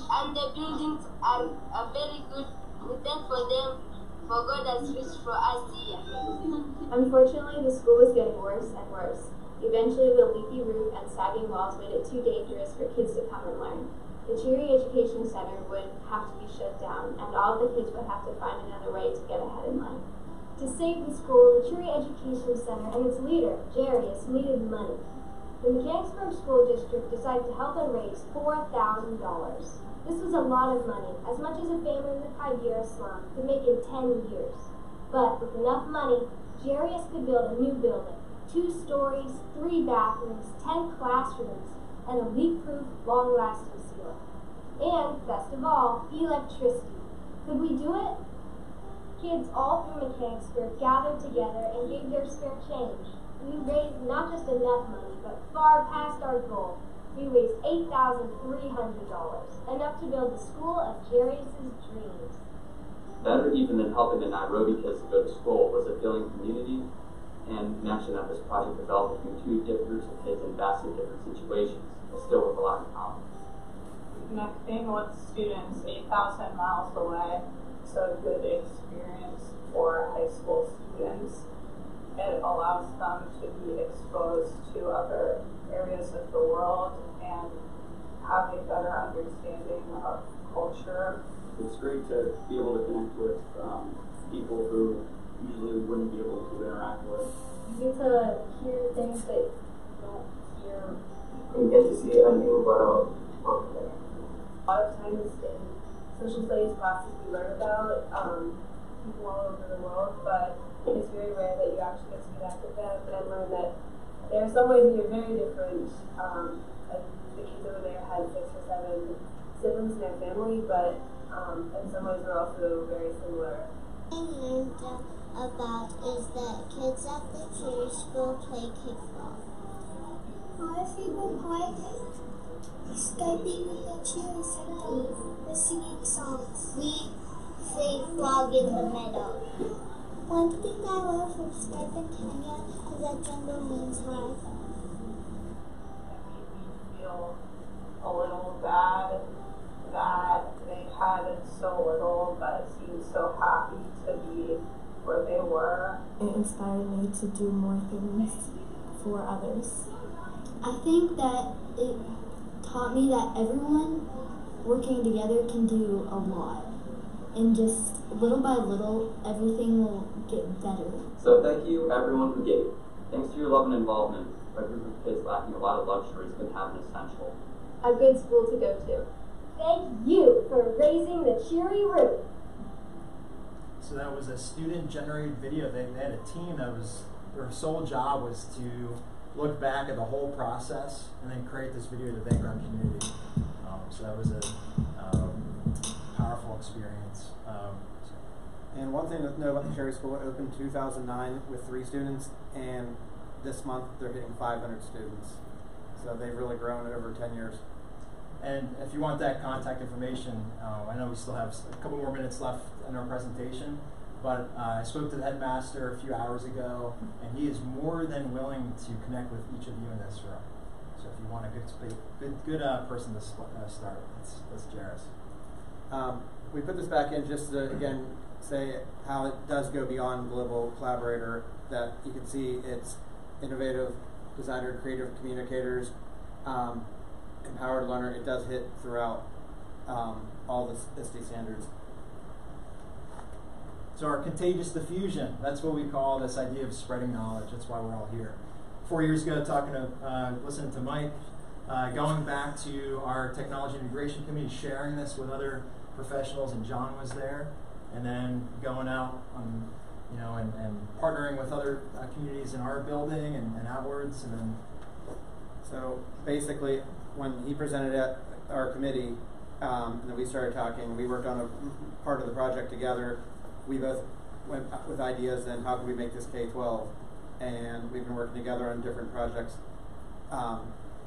And the buildings are very good. We thank for them, for God has reached for us here. Unfortunately, the school was getting worse and worse. Eventually, the leaky roof and sagging walls made it too dangerous for kids to come and learn. The Cheery Education Center would have to be shut down, and all the kids would have to find another way to get ahead in life. To save the school, the Cheery Education Center and its leader, Jarius, needed money. The Mechanicsburg School District decided to help them raise $4,000. This was a lot of money, as much as a family in the Kibera slum could make in 10 years. But with enough money, Jarius could build a new building, 2 stories, 3 bathrooms, 10 classrooms, and a leak-proof, long-lasting ceiling. And, best of all, electricity. Could we do it? Kids all through Mechanicsburg gathered together and gave their spare change. We raised not just enough money, but far past our goal. We raised $8,300, enough to build the school of Jarius's dreams. Better even than helping the Nairobi kids to go to school was a feeling of community and connection that this project developed between 2 different groups of kids in vastly different situations, but still with a lot in common. Connecting with students 8,000 miles away is a good experience for high school students. It allows them to be exposed to other areas of the world and have a better understanding of culture. It's great to be able to connect with people who usually wouldn't be able to interact with. You get to hear things that you don't hear. You get to see a new world. A lot of times in social studies classes we learn about people all over the world, but it's very rare that you actually get to connect with them and learn that there are some ways that you're very different. Like the kids over there had 6 or 7 siblings in their family, but in some ways we're also very similar. What I learned about is that kids at the Cheery School play kickball. My favorite part is Skyping with the Cheery Center. We're singing songs. We say frog in the meadow. One thing I love from Skype in Kenya is that jungle means hi. It made me feel a little bad that they had so little but seemed so happy to be where they were. It inspired me to do more things for others. I think that it taught me that everyone working together can do a lot. And just little by little, everything will get better. So thank you everyone who gave. Thanks to your love and involvement, a group of kids lacking a lot of luxuries can have an essential. A good school to go to. Thank you for raising the Cheery roof. So that was a student-generated video. They had a team that was, their sole job was to look back at the whole process and then create this video to thank our community. So that was a powerful experience. And one thing to know about the Cherry School, it opened 2009 with 3 students, and this month they're hitting 500 students. So they've really grown over 10 years. And if you want that contact information, I know we still have a couple more minutes left in our presentation. but I spoke to the headmaster a few hours ago, and he is more than willing to connect with each of you in this room. So if you want a good person to start, that's Jairus. We put this back in just to, again, say how it does go beyond global collaborator, that you can see it's innovative, designer, creative communicators, empowered learner. It does hit throughout all the ISTE standards. So our contagious diffusion, that's what we call this idea of spreading knowledge. That's why we're all here. 4 years ago, listening to Mike, going back to our technology integration committee, sharing this with other professionals, and John was there, and then going out on, and partnering with other communities in our building and outwards, and then. So basically, when he presented at our committee, and then we started talking, we worked on a part of the project together. We both went with ideas and how can we make this K-12, and we've been working together on different projects,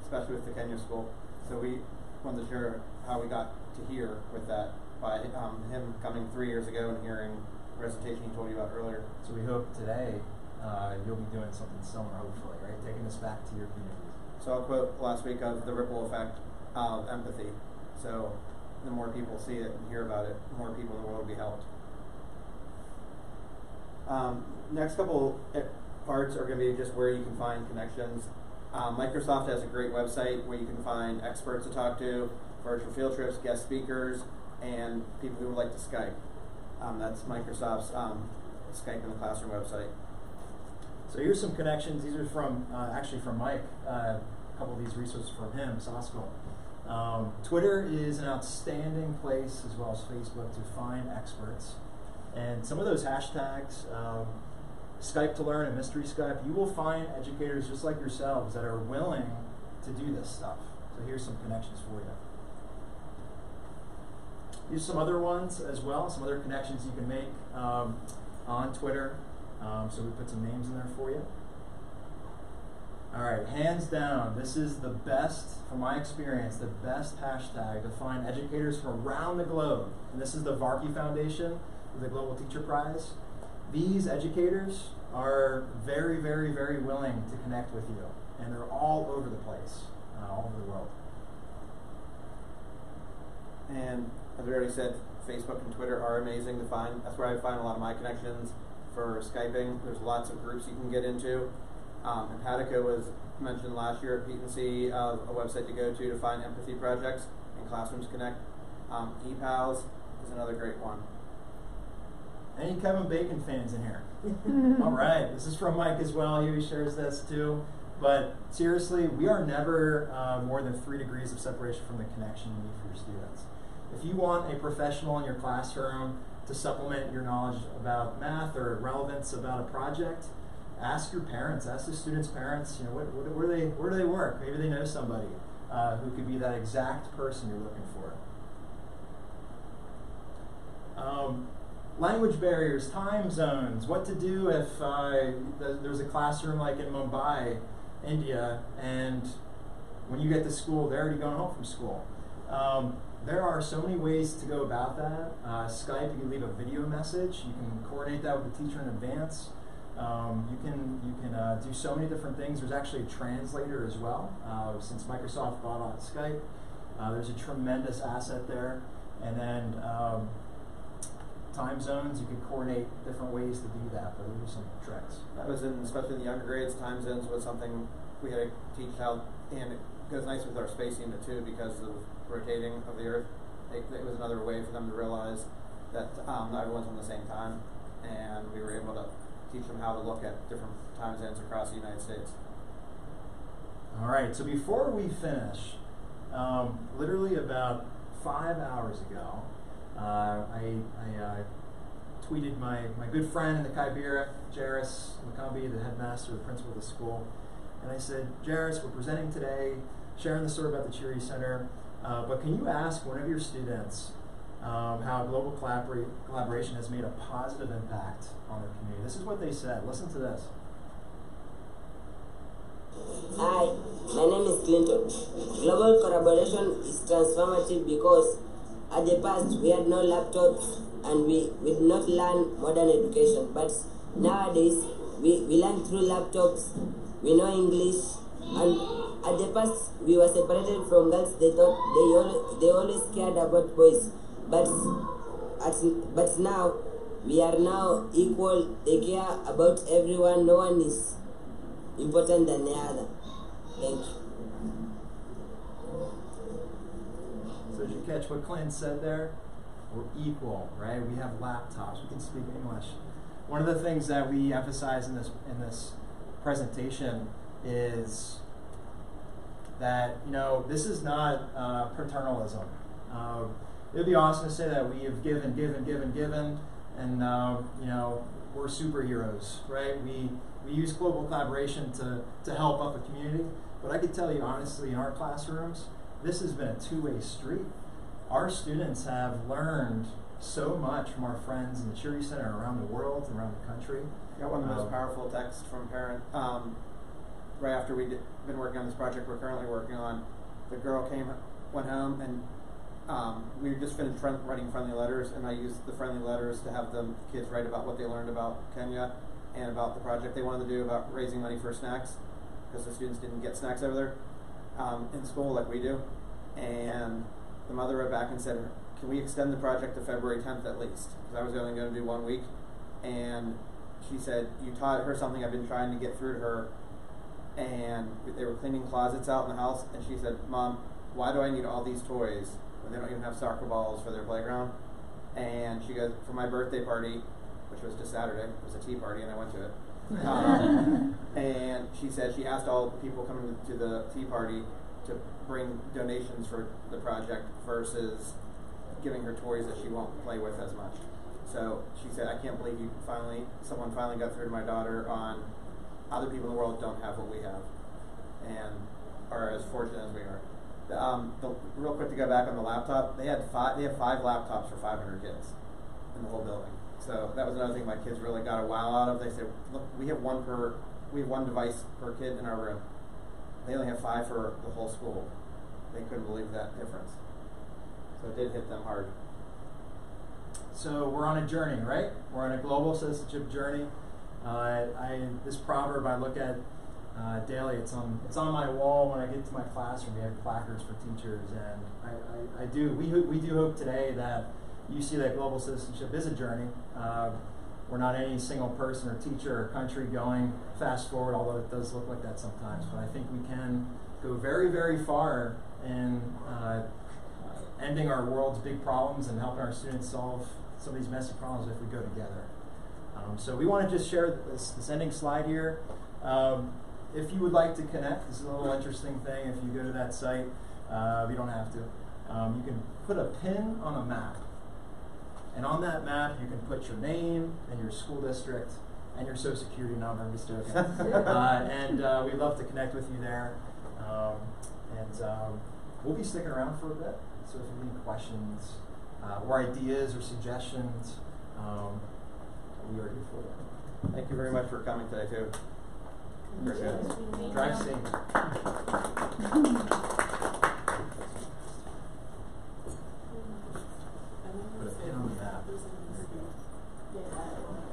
especially with the Kenya school. So we wanted to share how we got to here with that by him coming 3 years ago and hearing the presentation he told you about earlier. So we hope today you'll be doing something similar, hopefully, right? Taking this back to your communities. So I'll quote last week of the ripple effect of empathy. So the more people see it and hear about it, the more people in the world will be helped. Next couple parts are going to be just where you can find connections. Microsoft has a great website where you can find experts to talk to, virtual field trips, guest speakers, and people who would like to Skype. That's Microsoft's Skype in the Classroom website. So here's some connections. These are from actually from Mike. A couple of these resources from him, Sasko. Twitter is an outstanding place, as well as Facebook, to find experts. And some of those hashtags, Skype to Learn and Mystery Skype, you will find educators just like yourselves that are willing to do this stuff. So here's some connections for you. Here's some other ones as well, some other connections you can make on Twitter. So we put some names in there for you. All right, hands down, this is the best, from my experience, the best hashtag to find educators from around the globe. And this is the Varkey Foundation, the Global Teacher Prize. These educators are very, very, very willing to connect with you. And they're all over the place, all over the world. And as we already said, Facebook and Twitter are amazing to find. That's where I find a lot of my connections for Skyping. There's lots of groups you can get into. Empatico was mentioned last year at P&C, a website to go to find empathy projects and Classrooms Connect. ePals is another great one. Any Kevin Bacon fans in here? All right, this is from Mike as well. He always shares this too. But seriously, we are never more than 3 degrees of separation from the connection you need for your students. If you want a professional in your classroom to supplement your knowledge about math or relevance about a project, ask your parents, ask the students' parents, where do they work? Maybe they know somebody who could be that exact person you're looking for. Language barriers, time zones, what to do if there's a classroom like in Mumbai, India, and when you get to school, they're already going home from school. There are so many ways to go about that. Skype, you can leave a video message. You can coordinate that with the teacher in advance. You can do so many different things. There's actually a translator as well. Since Microsoft bought on Skype, there's a tremendous asset there. And then time zones, you can coordinate different ways to do that, but those are some tricks. That was especially in the younger grades, time zones was something we had to teach how, and it goes nice with our space unit too because of rotating of the Earth. It was another way for them to realize that not everyone's on the same time, and we were able to teach them how to look at different time zones across the United States. All right, so before we finish, literally about 5 hours ago, I tweeted my good friend in the Kibera, Jairus McCumbee, the headmaster, the principal of the school, and I said, Jairus, we're presenting today, sharing the story about the Cheery Center, but can you ask one of your students how global collaboration has made a positive impact on their community? This is what they said. Listen to this. Hi, my name is Clinton. Global collaboration is transformative because at the past we had no laptops and we did not learn modern education, but nowadays we learn through laptops, we know English, and at the past we were separated from girls. They thought they always cared about boys, but now we are now equal. They care about everyone. No one is important than the other. Thank you. So did you catch what Clint said there? We're equal, right? We have laptops. We can speak English. One of the things that we emphasize in this presentation is that, you know, this is not paternalism. It would be awesome to say that we have given, and you know, we're superheroes, right? We use global collaboration to help up a community. But I could tell you honestly, in our classrooms, this has been a two-way street. Our students have learned so much from our friends in the Cheery Center around the world, around the country. Got one of the most powerful texts from a parent. Right after we'd been working on this project we're currently working on, the girl went home, and we just finished writing friendly letters, and I used the friendly letters to have the kids write about what they learned about Kenya and about the project they wanted to do about raising money for snacks, because the students didn't get snacks over there in school like we do. And the mother wrote back and said, can we extend the project to February 10th at least? Because I was only going to do 1 week. And she said, you taught her something I've been trying to get through to her. And they were cleaning closets out in the house, and she said, Mom, why do I need all these toys when they don't even have soccer balls for their playground? And she goes, for my birthday party, which was just Saturday, it was a tea party, and I went to it. And she said she asked all the people coming to the tea party to bring donations for the project versus giving her toys that she won't play with as much. So she said, I can't believe someone finally got through to my daughter on other people in the world don't have what we have and are as fortunate as we are. Real quick to go back on the laptop, they have 5 laptops for 500 kids in the whole building. So that was another thing my kids really got a wow out of. They said, look, we have one device per kid in our room. They only have 5 for the whole school. They couldn't believe that difference. So it did hit them hard. So we're on a journey, right? We're on a global citizenship journey. This proverb I look at daily. It's on my wall when I get to my classroom. We have placards for teachers, and we do hope today that you see that global citizenship is a journey. We're not any single person or teacher or country going fast forward, although it does look like that sometimes. But I think we can go very, very far in ending our world's big problems and helping our students solve some of these messy problems if we go together. So we want to just share this ending slide here. If you would like to connect, this is a little interesting thing. If you go to that site, you don't have to. You can put a pin on a map. And on that map, you can put your name and your school district and your social security number. I'm just joking. And we'd love to connect with you there. We'll be sticking around for a bit. So if you have any questions or ideas or suggestions, we are here for that. Thank you very much for coming today, too. Appreciate it. Drive safe. Put a pin on the map.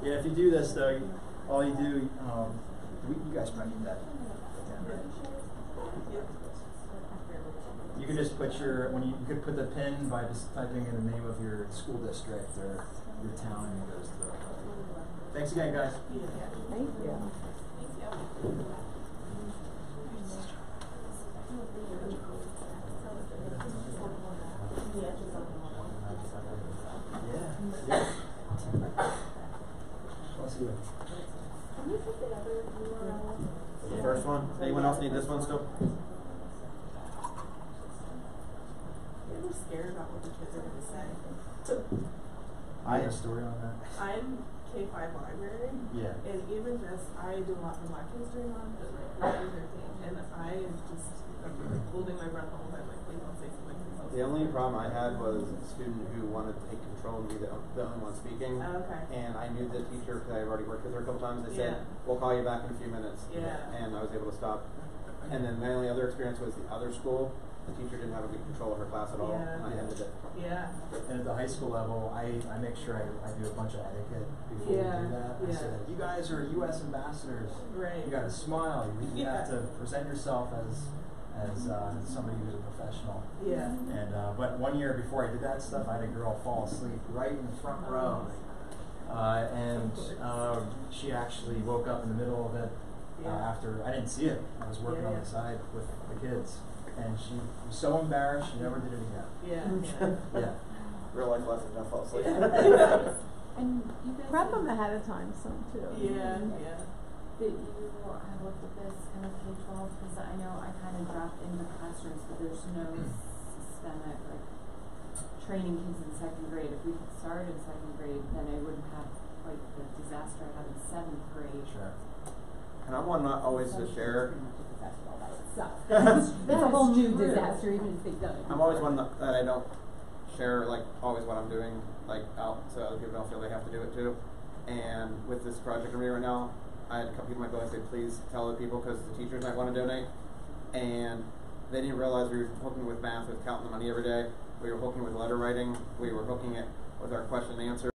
Yeah, if you do this, though, all you do, you guys probably need that. You can just put you could put the pin by just typing in the name of your school district or your town, and it goes to the. Thanks again, guys. Thank you. Yeah. Let's see it. The first one. Anyone else need this one still? You're scared about what the kids are going to say. I have a story on that. I'm K-5 library. Yeah. And even just, I do a lot for Black History Month and like thing, and I am just holding my breath the whole time, like, please don't say something. The only problem I had was a student who wanted to take control and be the only one speaking. Okay. And I knew the teacher because I had already worked with her a couple times. They said, we'll call you back in a few minutes. Yeah. And I was able to stop. And then my only other experience was the other school. The teacher didn't have a good control of her class at all, and I ended it. Yeah. And at the high school level, I make sure I do a bunch of etiquette before we do that. I said, you guys are U.S. ambassadors. Right. You got to smile. You have to present yourself as somebody who's a professional. Yeah. And but one year before I did that stuff, I had a girl fall asleep right in the front row. And she actually woke up in the middle of it after, I didn't see it. I was working on the side with the kids. And she was so embarrassed, she never did it again. Yeah. Real life lesson, don't fall asleep. And you guys prep them ahead of time, some too. Yeah. That you have looked at this kind of K-12, because I know I kind of dropped into classrooms, but there's no systemic like training kids in second grade. If we could start in second grade, then I wouldn't have like the disaster I had in seventh grade. Sure. And I'm one not always to share. That's a whole new disaster, even if they don't. I'm always one that I don't share like always what I'm doing like out, so other people don't feel they have to do it too. And with this project I'm doing right now, I had a couple people in my building say, please tell other people because the teachers might want to donate. And they didn't realize we were hooking with math with counting the money every day. We were hooking with letter writing. We were hooking it with our question and answer.